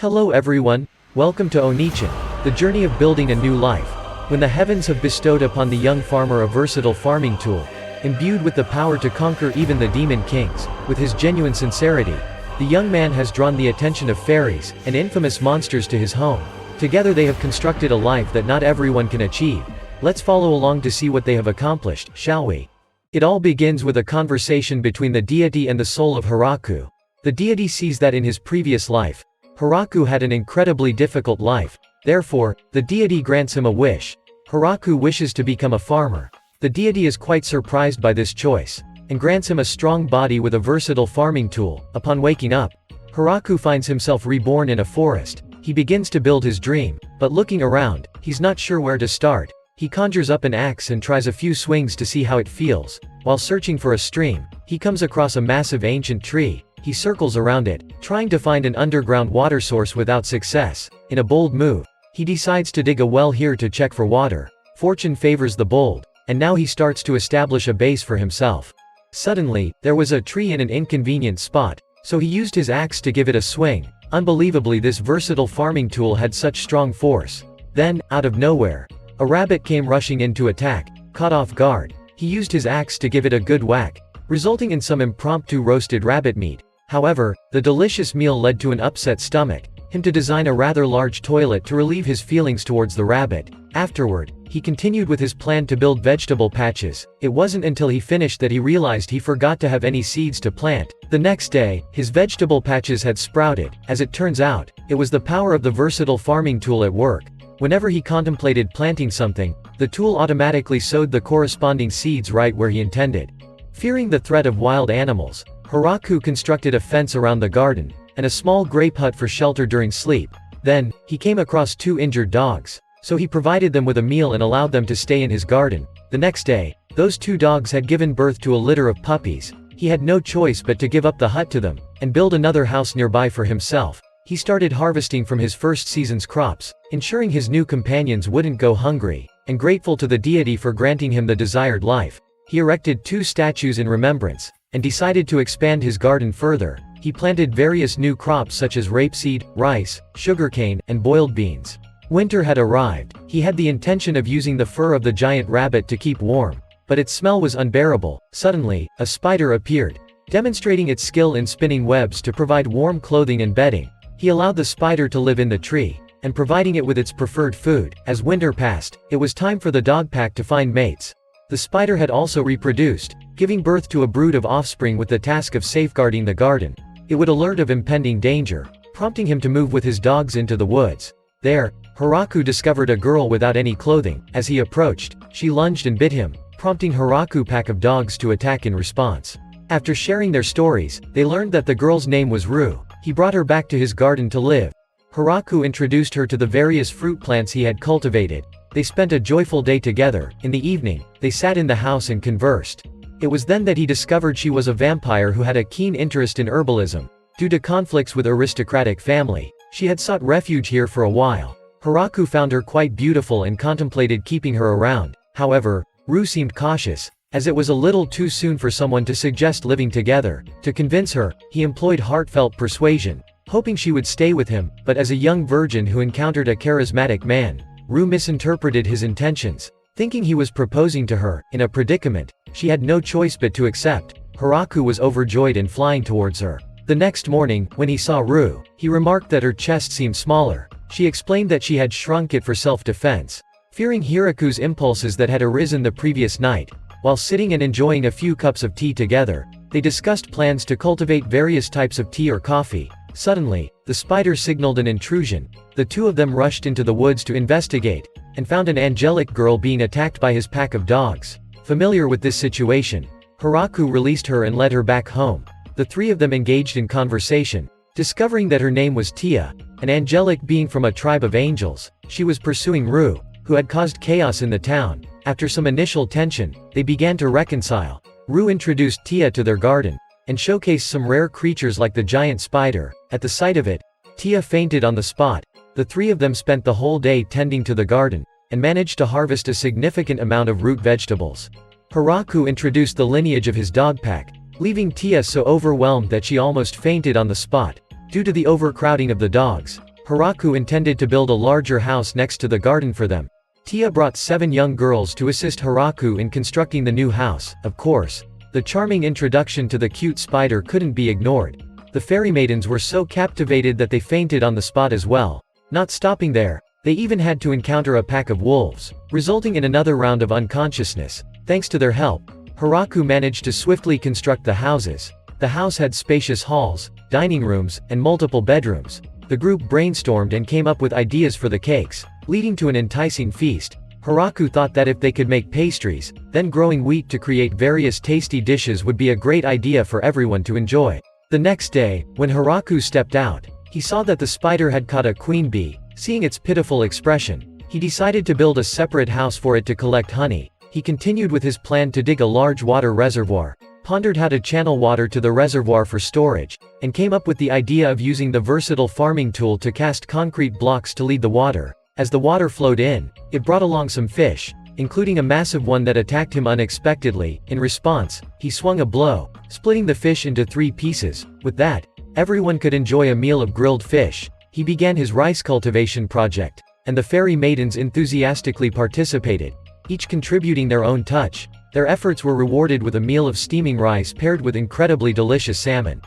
Hello everyone, welcome to Onichin, the journey of building a new life. When the heavens have bestowed upon the young farmer a versatile farming tool, imbued with the power to conquer even the demon kings, with his genuine sincerity, the young man has drawn the attention of fairies and infamous monsters to his home. Together they have constructed a life that not everyone can achieve. Let's follow along to see what they have accomplished, shall we? It all begins with a conversation between the deity and the soul of Hiraku. The deity sees that in his previous life, Hiraku had an incredibly difficult life. Therefore, the deity grants him a wish. Hiraku wishes to become a farmer. The deity is quite surprised by this choice, and grants him a strong body with a versatile farming tool. Upon waking up, Hiraku finds himself reborn in a forest. He begins to build his dream, but looking around, he's not sure where to start. He conjures up an axe and tries a few swings to see how it feels. While searching for a stream, he comes across a massive ancient tree. He circles around it, trying to find an underground water source without success. In a bold move, he decides to dig a well here to check for water. Fortune favors the bold, and now he starts to establish a base for himself. Suddenly, there was a tree in an inconvenient spot, so he used his axe to give it a swing. Unbelievably, this versatile farming tool had such strong force. Then, out of nowhere, a rabbit came rushing in to attack. Caught off guard, he used his axe to give it a good whack, resulting in some impromptu roasted rabbit meat. However, the delicious meal led to an upset stomach, him to design a rather large toilet to relieve his feelings towards the rabbit. Afterward, he continued with his plan to build vegetable patches. It wasn't until he finished that he realized he forgot to have any seeds to plant. The next day, his vegetable patches had sprouted. As it turns out, it was the power of the versatile farming tool at work. Whenever he contemplated planting something, the tool automatically sowed the corresponding seeds right where he intended. Fearing the threat of wild animals, Hiraku constructed a fence around the garden, and a small grape hut for shelter during sleep. Then, he came across two injured dogs, so he provided them with a meal and allowed them to stay in his garden. The next day, those two dogs had given birth to a litter of puppies. He had no choice but to give up the hut to them, and build another house nearby for himself. He started harvesting from his first season's crops, ensuring his new companions wouldn't go hungry, and grateful to the deity for granting him the desired life. He erected two statues in remembrance, and decided to expand his garden further. He planted various new crops such as rapeseed, rice, sugarcane, and boiled beans. Winter had arrived. He had the intention of using the fur of the giant rabbit to keep warm, but its smell was unbearable. Suddenly, a spider appeared, demonstrating its skill in spinning webs to provide warm clothing and bedding. He allowed the spider to live in the tree, and providing it with its preferred food. As winter passed, it was time for the dog pack to find mates. The spider had also reproduced, giving birth to a brood of offspring with the task of safeguarding the garden. It would alert of impending danger, prompting him to move with his dogs into the woods. There, Hiraku discovered a girl without any clothing. As he approached, she lunged and bit him, prompting Hiraku's pack of dogs to attack in response. After sharing their stories, they learned that the girl's name was Rue. He brought her back to his garden to live. Hiraku introduced her to the various fruit plants he had cultivated. They spent a joyful day together. In the evening, they sat in the house and conversed. It was then that he discovered she was a vampire who had a keen interest in herbalism. Due to conflicts with aristocratic family, she had sought refuge here for a while. Hiraku found her quite beautiful and contemplated keeping her around. However, Rue seemed cautious, as it was a little too soon for someone to suggest living together. To convince her, he employed heartfelt persuasion, hoping she would stay with him. But as a young virgin who encountered a charismatic man, Rue misinterpreted his intentions. Thinking he was proposing to her. In a predicament, she had no choice but to accept. Hiraku was overjoyed and flying towards her. The next morning, when he saw Rue, he remarked that her chest seemed smaller. She explained that she had shrunk it for self-defense. Fearing Hiraku's impulses that had arisen the previous night, while sitting and enjoying a few cups of tea together, they discussed plans to cultivate various types of tea or coffee. Suddenly, the spider signaled an intrusion. The two of them rushed into the woods to investigate, and found an angelic girl being attacked by his pack of dogs. Familiar with this situation, Hiraku released her and led her back home. The three of them engaged in conversation, discovering that her name was Tia, an angelic being from a tribe of angels. She was pursuing Rue, who had caused chaos in the town. After some initial tension, they began to reconcile. Rue introduced Tia to their garden, and showcased some rare creatures like the giant spider. At the sight of it, Tia fainted on the spot. The three of them spent the whole day tending to the garden, and managed to harvest a significant amount of root vegetables. Hiraku introduced the lineage of his dog pack, leaving Tia so overwhelmed that she almost fainted on the spot. Due to the overcrowding of the dogs, Haraku intended to build a larger house next to the garden for them. Tia brought 7 young girls to assist Haraku in constructing the new house. Of course, the charming introduction to the cute spider couldn't be ignored. The fairy maidens were so captivated that they fainted on the spot as well. Not stopping there, they even had to encounter a pack of wolves, resulting in another round of unconsciousness. Thanks to their help, Haraku managed to swiftly construct the houses. The house had spacious halls, dining rooms, and multiple bedrooms. The group brainstormed and came up with ideas for the cakes, leading to an enticing feast. Haraku thought that if they could make pastries, then growing wheat to create various tasty dishes would be a great idea for everyone to enjoy. The next day, when Haraku stepped out, he saw that the spider had caught a queen bee. Seeing its pitiful expression, he decided to build a separate house for it to collect honey. He continued with his plan to dig a large water reservoir, pondered how to channel water to the reservoir for storage, and came up with the idea of using the versatile farming tool to cast concrete blocks to lead the water. As the water flowed in, it brought along some fish, including a massive one that attacked him unexpectedly. In response, he swung a blow, splitting the fish into 3 pieces. With that, everyone could enjoy a meal of grilled fish. He began his rice cultivation project, and the fairy maidens enthusiastically participated, each contributing their own touch. Their efforts were rewarded with a meal of steaming rice paired with incredibly delicious salmon.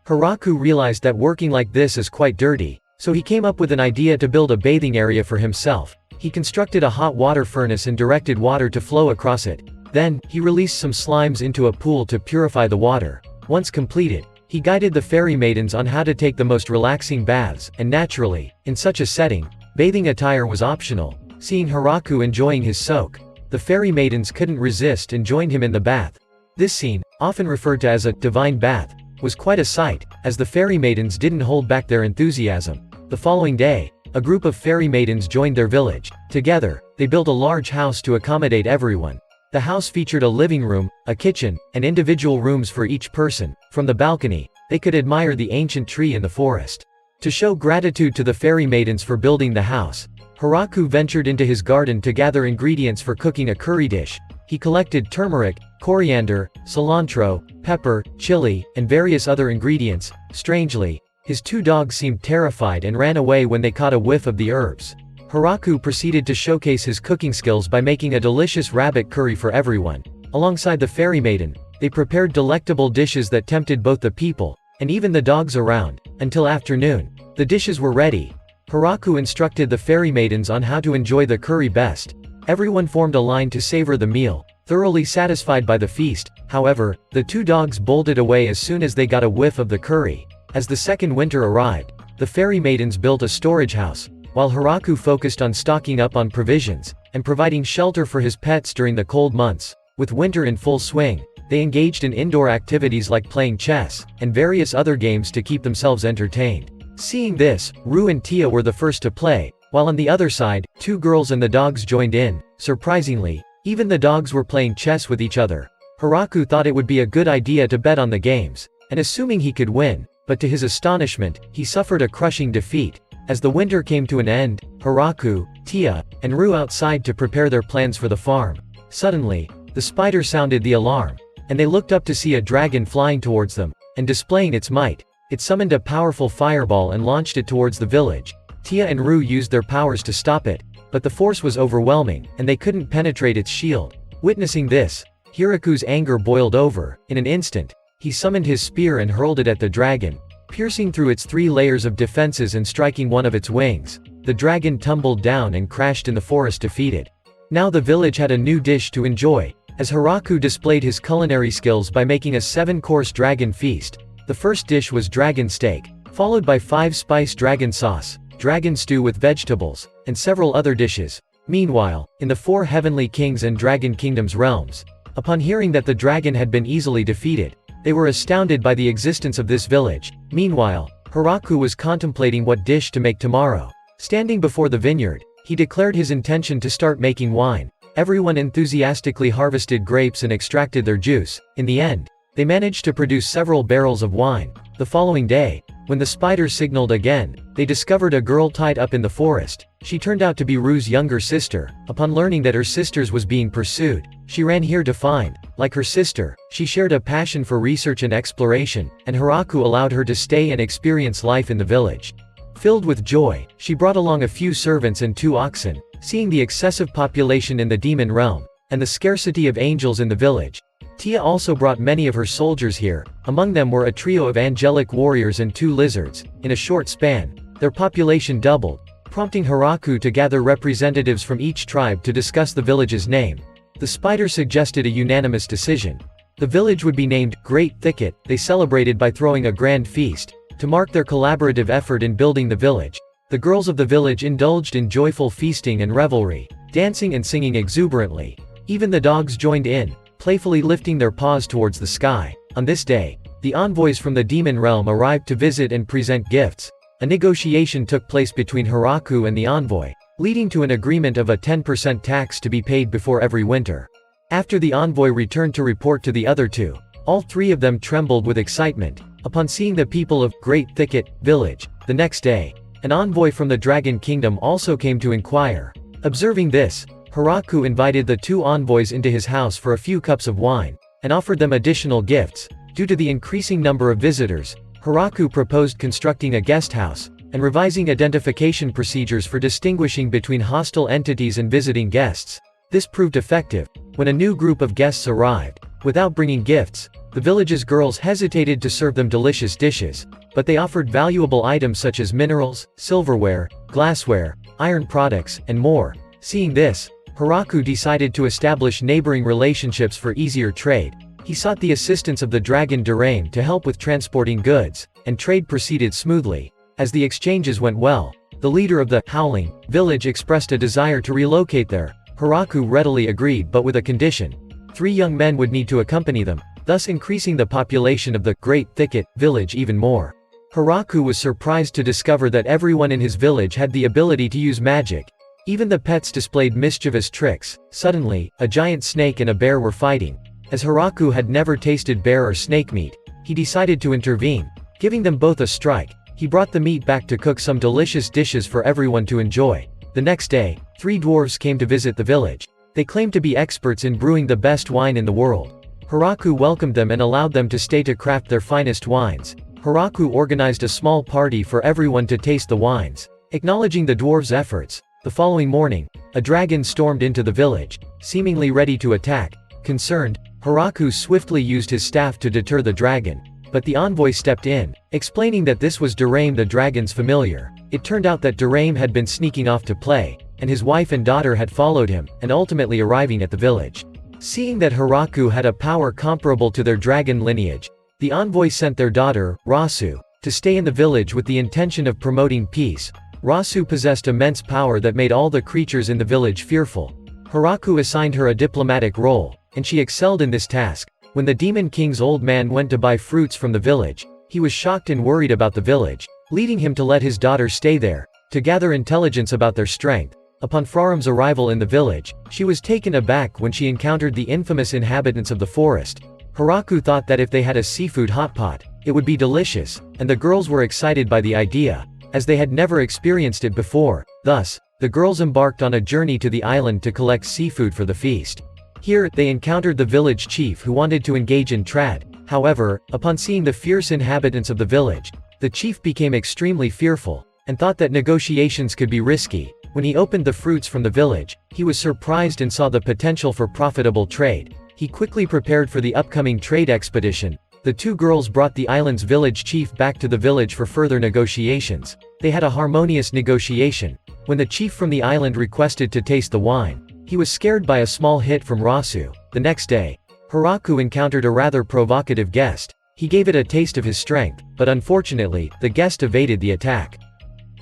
Haraku realized that working like this is quite dirty, so he came up with an idea to build a bathing area for himself. He constructed a hot water furnace and directed water to flow across it. Then, he released some slimes into a pool to purify the water. Once completed, he guided the fairy maidens on how to take the most relaxing baths, and naturally, in such a setting, bathing attire was optional. Seeing Haraku enjoying his soak, the fairy maidens couldn't resist and joined him in the bath. This scene, often referred to as a divine bath, was quite a sight, as the fairy maidens didn't hold back their enthusiasm. The following day, a group of fairy maidens joined their village. Together, they built a large house to accommodate everyone. The house featured a living room, a kitchen, and individual rooms for each person. From the balcony, they could admire the ancient tree in the forest. To show gratitude to the fairy maidens for building the house, Haraku ventured into his garden to gather ingredients for cooking a curry dish. He collected turmeric, coriander, cilantro, pepper, chili, and various other ingredients. Strangely, his 2 dogs seemed terrified and ran away when they caught a whiff of the herbs. Haraku proceeded to showcase his cooking skills by making a delicious rabbit curry for everyone. Alongside the fairy maiden, they prepared delectable dishes that tempted both the people, and even the dogs around. Until afternoon, the dishes were ready. Haraku instructed the fairy maidens on how to enjoy the curry best. Everyone formed a line to savor the meal, thoroughly satisfied by the feast. However, the 2 dogs bolted away as soon as they got a whiff of the curry. As the second winter arrived, the fairy maidens built a storage house, while Haraku focused on stocking up on provisions, and providing shelter for his pets during the cold months. With winter in full swing, they engaged in indoor activities like playing chess, and various other games to keep themselves entertained. Seeing this, Ru and Tia were the first to play, while on the other side, 2 girls and the dogs joined in. Surprisingly, even the dogs were playing chess with each other. Haraku thought it would be a good idea to bet on the games, and assuming he could win, but to his astonishment, he suffered a crushing defeat. As the winter came to an end, Haraku, Tia, and Ru outside to prepare their plans for the farm. Suddenly, the spider sounded the alarm, and they looked up to see a dragon flying towards them, and displaying its might. It summoned a powerful fireball and launched it towards the village. Tia and Ru used their powers to stop it, but the force was overwhelming, and they couldn't penetrate its shield. Witnessing this, Hiraku's anger boiled over. In an instant, he summoned his spear and hurled it at the dragon, piercing through its 3 layers of defenses and striking one of its wings. The dragon tumbled down and crashed in the forest defeated. Now the village had a new dish to enjoy, as Haraku displayed his culinary skills by making a 7-course dragon feast. The first dish was dragon steak, followed by 5-spice dragon sauce, dragon stew with vegetables, and several other dishes. Meanwhile, in the 4 heavenly kings and dragon kingdoms realms, upon hearing that the dragon had been easily defeated, they were astounded by the existence of this village. Meanwhile, Haraku was contemplating what dish to make tomorrow. Standing before the vineyard, he declared his intention to start making wine. Everyone enthusiastically harvested grapes and extracted their juice. In the end, they managed to produce several barrels of wine. The following day, when the spider signaled again, they discovered a girl tied up in the forest. She turned out to be Ru's younger sister. Upon learning that her sister's was being pursued, she ran here to find. Like her sister, she shared a passion for research and exploration, and Haraku allowed her to stay and experience life in the village. Filled with joy, she brought along a few servants and 2 oxen. Seeing the excessive population in the demon realm, and the scarcity of angels in the village, Tia also brought many of her soldiers here. Among them were a trio of angelic warriors and 2 lizards. In a short span, their population doubled, prompting Hiraku to gather representatives from each tribe to discuss the village's name. The spider suggested a unanimous decision. The village would be named Great Thicket. They celebrated by throwing a grand feast to mark their collaborative effort in building the village. The girls of the village indulged in joyful feasting and revelry, dancing and singing exuberantly. Even the dogs joined in, playfully lifting their paws towards the sky. On this day, the envoys from the demon realm arrived to visit and present gifts. A negotiation took place between Hiraku and the envoy, leading to an agreement of a 10% tax to be paid before every winter. After the envoy returned to report to the other 2, all 3 of them trembled with excitement upon seeing the people of Great Thicket village. The next day, an envoy from the Dragon Kingdom also came to inquire. Observing this, Hiraku invited the 2 envoys into his house for a few cups of wine, and offered them additional gifts. Due to the increasing number of visitors, Hiraku proposed constructing a guest house, and revising identification procedures for distinguishing between hostile entities and visiting guests. This proved effective. When a new group of guests arrived, without bringing gifts, the village's girls hesitated to serve them delicious dishes, but they offered valuable items such as minerals, silverware, glassware, iron products, and more. Seeing this, Hiraku decided to establish neighboring relationships for easier trade. He sought the assistance of the dragon Duraim to help with transporting goods, and trade proceeded smoothly. As the exchanges went well, the leader of the Howling village expressed a desire to relocate there. Hiraku readily agreed, but with a condition. 3 young men would need to accompany them, thus increasing the population of the Great Thicket village even more. Hiraku was surprised to discover that everyone in his village had the ability to use magic. Even the pets displayed mischievous tricks. Suddenly, a giant snake and a bear were fighting. As Hiraku had never tasted bear or snake meat, he decided to intervene. Giving them both a strike, he brought the meat back to cook some delicious dishes for everyone to enjoy. The next day, 3 dwarves came to visit the village. They claimed to be experts in brewing the best wine in the world. Hiraku welcomed them and allowed them to stay to craft their finest wines. Hiraku organized a small party for everyone to taste the wines, acknowledging the dwarves' efforts. The following morning, a dragon stormed into the village, seemingly ready to attack. Concerned, Hiraku swiftly used his staff to deter the dragon, but the envoy stepped in, explaining that this was Duraim the dragon's familiar. It turned out that Duraim had been sneaking off to play, and his wife and daughter had followed him, and ultimately arriving at the village. Seeing that Hiraku had a power comparable to their dragon lineage, the envoy sent their daughter, Rasu, to stay in the village with the intention of promoting peace. Rasu possessed immense power that made all the creatures in the village fearful. Hiraku assigned her a diplomatic role, and she excelled in this task. When the Demon King's old man went to buy fruits from the village, he was shocked and worried about the village, leading him to let his daughter stay there, to gather intelligence about their strength. Upon Fraram's arrival in the village, she was taken aback when she encountered the infamous inhabitants of the forest. Hiraku thought that if they had a seafood hot pot, it would be delicious, and the girls were excited by the idea, as they had never experienced it before. Thus, the girls embarked on a journey to the island to collect seafood for the feast. Here, they encountered the village chief who wanted to engage in trade. However, upon seeing the fierce inhabitants of the village, the chief became extremely fearful, and thought that negotiations could be risky. When he opened the fruits from the village, he was surprised and saw the potential for profitable trade. He quickly prepared for the upcoming trade expedition. The 2 girls brought the island's village chief back to the village for further negotiations. They had a harmonious negotiation. When the chief from the island requested to taste the wine, he was scared by a small hit from Rasu. The next day, Hiraku encountered a rather provocative guest. He gave it a taste of his strength, but unfortunately, the guest evaded the attack.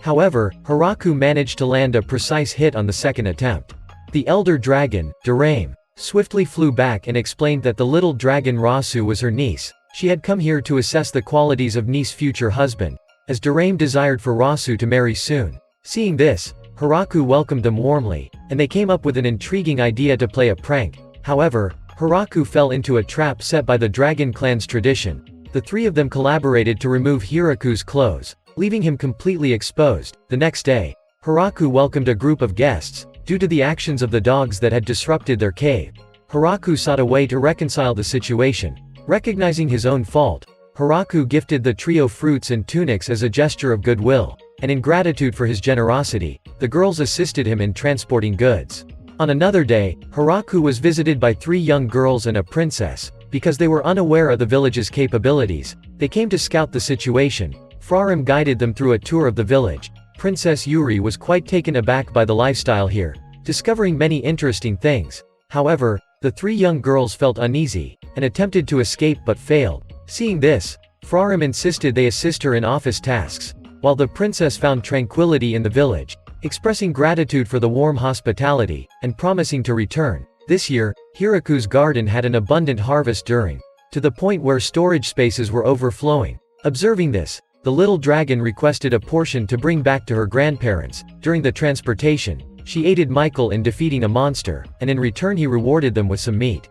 However, Hiraku managed to land a precise hit on the second attempt. The elder dragon, Duraim, swiftly flew back and explained that the little dragon Rasu was her niece. She had come here to assess the qualities of niece's future husband, as Duraim desired for Rasu to marry soon. Seeing this, Hiraku welcomed them warmly, and they came up with an intriguing idea to play a prank. However, Hiraku fell into a trap set by the dragon clan's tradition. The 3 of them collaborated to remove Hiraku's clothes, leaving him completely exposed. The next day, Hiraku welcomed a group of guests. Due to the actions of the dogs that had disrupted their cave, Hiraku sought a way to reconcile the situation. Recognizing his own fault, Hiraku gifted the trio fruits and tunics as a gesture of goodwill. and in gratitude for his generosity, the girls assisted him in transporting goods. On another day, Hiraku was visited by 3 young girls and a princess. Because they were unaware of the village's capabilities, they came to scout the situation. Frarim guided them through a tour of the village. Princess Yuri was quite taken aback by the lifestyle here, discovering many interesting things. However, the 3 young girls felt uneasy, and attempted to escape but failed. Seeing this, Frarim insisted they assist her in office tasks, while the princess found tranquility in the village, expressing gratitude for the warm hospitality, and promising to return. This year, Hiraku's garden had an abundant harvest to the point where storage spaces were overflowing. Observing this, the little dragon requested a portion to bring back to her grandparents. During the transportation, she aided Michael in defeating a monster, and in return he rewarded them with some meat.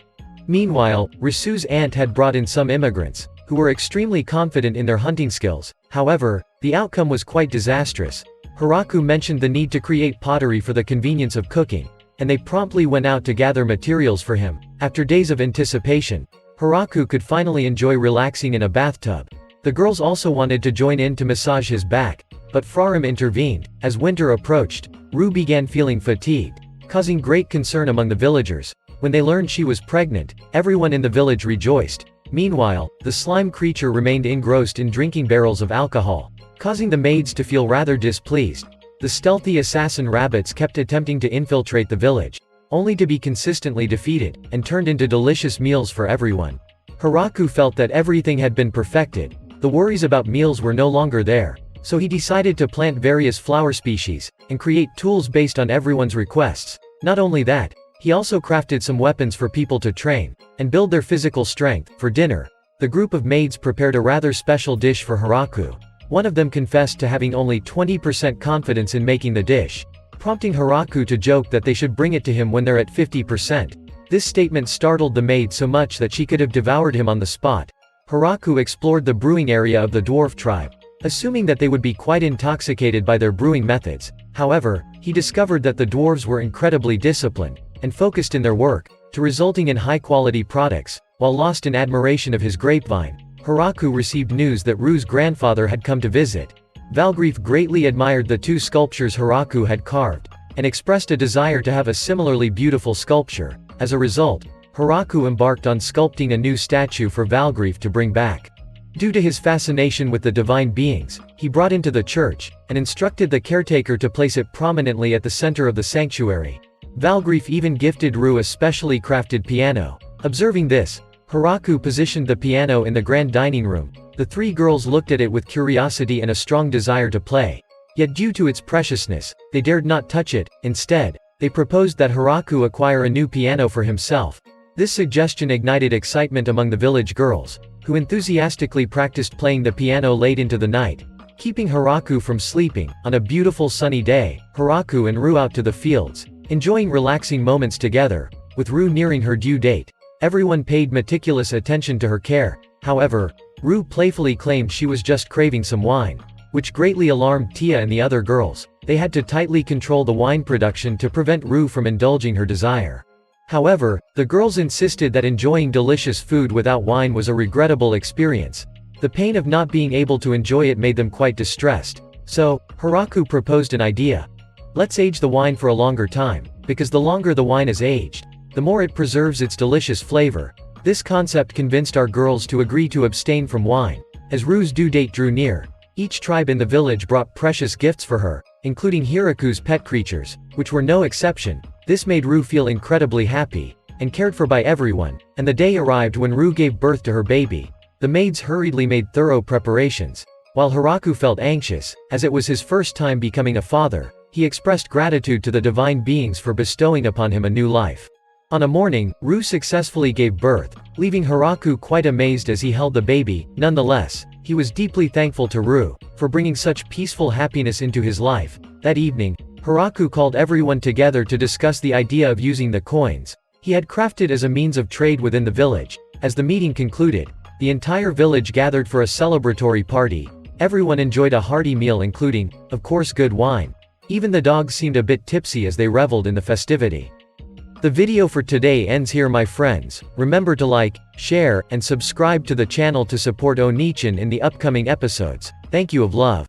Meanwhile, Risu's aunt had brought in some immigrants, who were extremely confident in their hunting skills. However, the outcome was quite disastrous. Hiraku mentioned the need to create pottery for the convenience of cooking, and they promptly went out to gather materials for him. After days of anticipation, Hiraku could finally enjoy relaxing in a bathtub. The girls also wanted to join in to massage his back, but Frarim intervened. As winter approached, Ru began feeling fatigued, causing great concern among the villagers. When they learned she was pregnant, everyone in the village rejoiced. Meanwhile, the slime creature remained engrossed in drinking barrels of alcohol, causing the maids to feel rather displeased. The stealthy assassin rabbits kept attempting to infiltrate the village, only to be consistently defeated, and turned into delicious meals for everyone. Hiraku felt that everything had been perfected. The worries about meals were no longer there, so he decided to plant various flower species, and create tools based on everyone's requests. Not only that, he also crafted some weapons for people to train, and build their physical strength. For dinner, the group of maids prepared a rather special dish for Hiraku. One of them confessed to having only 20% confidence in making the dish, prompting Hiraku to joke that they should bring it to him when they're at 50%. This statement startled the maid so much that she could have devoured him on the spot. Hiraku explored the brewing area of the dwarf tribe, assuming that they would be quite intoxicated by their brewing methods. However, he discovered that the dwarves were incredibly disciplined, and focused in their work, resulting in high-quality products. While lost in admiration of his grapevine, Hiraku received news that Ru's grandfather had come to visit. Valgrief greatly admired the 2 sculptures Hiraku had carved, and expressed a desire to have a similarly beautiful sculpture. As a result, Hiraku embarked on sculpting a new statue for Valgrief to bring back. Due to his fascination with the divine beings, he brought into the church, and instructed the caretaker to place it prominently at the center of the sanctuary. Valgrief even gifted Ru a specially crafted piano. Observing this, Hiraku positioned the piano in the grand dining room. The 3 girls looked at it with curiosity and a strong desire to play. Yet due to its preciousness, they dared not touch it. Instead, they proposed that Hiraku acquire a new piano for himself. This suggestion ignited excitement among the village girls, who enthusiastically practiced playing the piano late into the night, keeping Hiraku from sleeping. On a beautiful sunny day, Hiraku and Ru out to the fields, enjoying relaxing moments together. With Ru nearing her due date, everyone paid meticulous attention to her care. However, Ru playfully claimed she was just craving some wine, which greatly alarmed Tia and the other girls. They had to tightly control the wine production to prevent Ru from indulging her desire. However, the girls insisted that enjoying delicious food without wine was a regrettable experience. The pain of not being able to enjoy it made them quite distressed. So, Hiraku proposed an idea. Let's age the wine for a longer time, because the longer the wine is aged, the more it preserves its delicious flavor. This concept convinced our girls to agree to abstain from wine. As Ru's due date drew near, each tribe in the village brought precious gifts for her, including Hiraku's pet creatures, which were no exception. This made Ru feel incredibly happy, and cared for by everyone, and the day arrived when Ru gave birth to her baby. The maids hurriedly made thorough preparations. While Hiraku felt anxious, as it was his first time becoming a father, he expressed gratitude to the divine beings for bestowing upon him a new life. On a morning, Ru successfully gave birth, leaving Hiraku quite amazed as he held the baby. Nonetheless, he was deeply thankful to Ru for bringing such peaceful happiness into his life. That evening, Hiraku called everyone together to discuss the idea of using the coins he had crafted as a means of trade within the village. As the meeting concluded, the entire village gathered for a celebratory party. Everyone enjoyed a hearty meal including, of course, good wine. Even the dogs seemed a bit tipsy as they reveled in the festivity. The video for today ends here, my friends. Remember to like, share, and subscribe to the channel to support Onichan in the upcoming episodes. Thank you of love.